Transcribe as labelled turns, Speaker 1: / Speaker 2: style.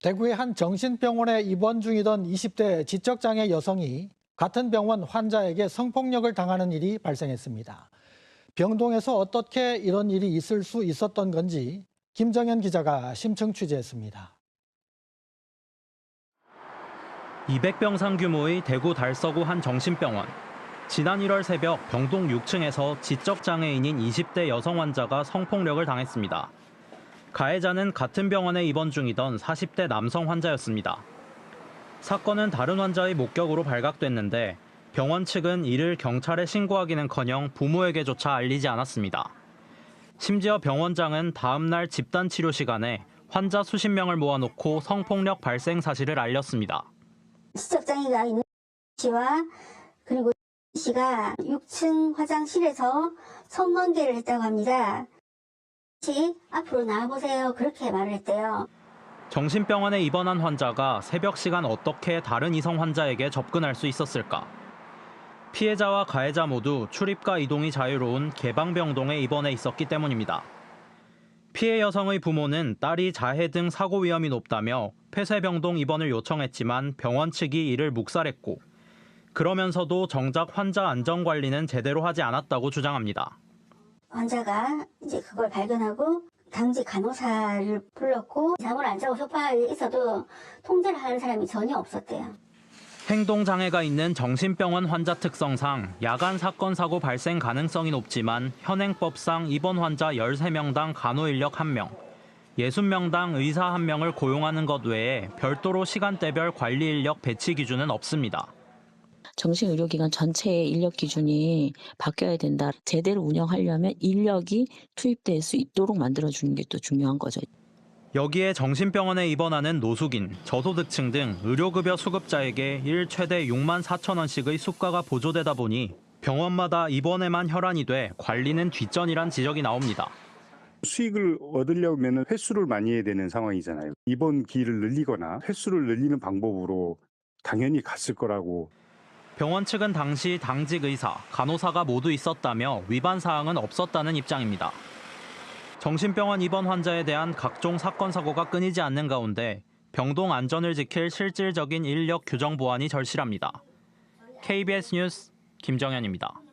Speaker 1: 대구의 한 정신병원에 입원 중이던 20대 지적장애 여성이 같은 병원 환자에게 성폭력을 당하는 일이 발생했습니다. 병동에서 어떻게 이런 일이 있을 수 있었던 건지 김정현 기자가 심층 취재했습니다.
Speaker 2: 200병상 규모의 대구 달서구 한 정신병원. 지난 1월 새벽 병동 6층에서 지적장애인인 20대 여성 환자가 성폭력을 당했습니다. 가해자는 같은 병원에 입원 중이던 40대 남성 환자였습니다. 사건은 다른 환자의 목격으로 발각됐는데 병원 측은 이를 경찰에 신고하기는커녕 부모에게조차 알리지 않았습니다. 심지어 병원장은 다음 날 집단 치료 시간에 환자 수십 명을 모아놓고 성폭력 발생 사실을 알렸습니다.
Speaker 3: 지적장애가 있는 씨와 그리고 씨가 6층 화장실에서 성관계를 했다고 합니다. 앞으로 나와보세요. 그렇게 말을 했대요.
Speaker 2: 정신병원에 입원한 환자가 새벽 시간 어떻게 다른 이성 환자에게 접근할 수 있었을까? 피해자와 가해자 모두 출입과 이동이 자유로운 개방병동에 입원해 있었기 때문입니다. 피해 여성의 부모는 딸이 자해 등 사고 위험이 높다며 폐쇄병동 입원을 요청했지만 병원 측이 이를 묵살했고 그러면서도 정작 환자 안전관리는 제대로 하지 않았다고 주장합니다.
Speaker 3: 환자가 이제 그걸 발견하고 당직 간호사를 불렀고 잠을 안 자고 소파에 있어도 통제를 하는 사람이 전혀 없었대요.
Speaker 2: 행동장애가 있는 정신병원 환자 특성상 야간 사건 사고 발생 가능성이 높지만 현행법상 입원 환자 13명당 간호 인력 1명, 60명당 의사 1명을 고용하는 것 외에 별도로 시간대별 관리 인력 배치 기준은 없습니다.
Speaker 4: 정신의료기관 전체의 인력 기준이 바뀌어야 된다. 제대로 운영하려면 인력이 투입될 수 있도록 만들어주는 게 또 중요한 거죠.
Speaker 2: 여기에 정신병원에 입원하는 노숙인, 저소득층 등 의료급여 수급자에게 일 최대 6만 4천 원씩의 수가가 보조되다 보니 병원마다 입원에만 혈안이 돼 관리는 뒷전이란 지적이 나옵니다.
Speaker 5: 수익을 얻으려면 횟수를 많이 해야 되는 상황이잖아요. 입원 기일을 늘리거나 횟수를 늘리는 방법으로 당연히 갔을 거라고.
Speaker 2: 병원 측은 당시 당직 의사, 간호사가 모두 있었다며 위반 사항은 없었다는 입장입니다. 정신병원 입원 환자에 대한 각종 사건 사고가 끊이지 않는 가운데 병동 안전을 지킬 실질적인 인력 규정 보완이 절실합니다. KBS 뉴스 김정현입니다.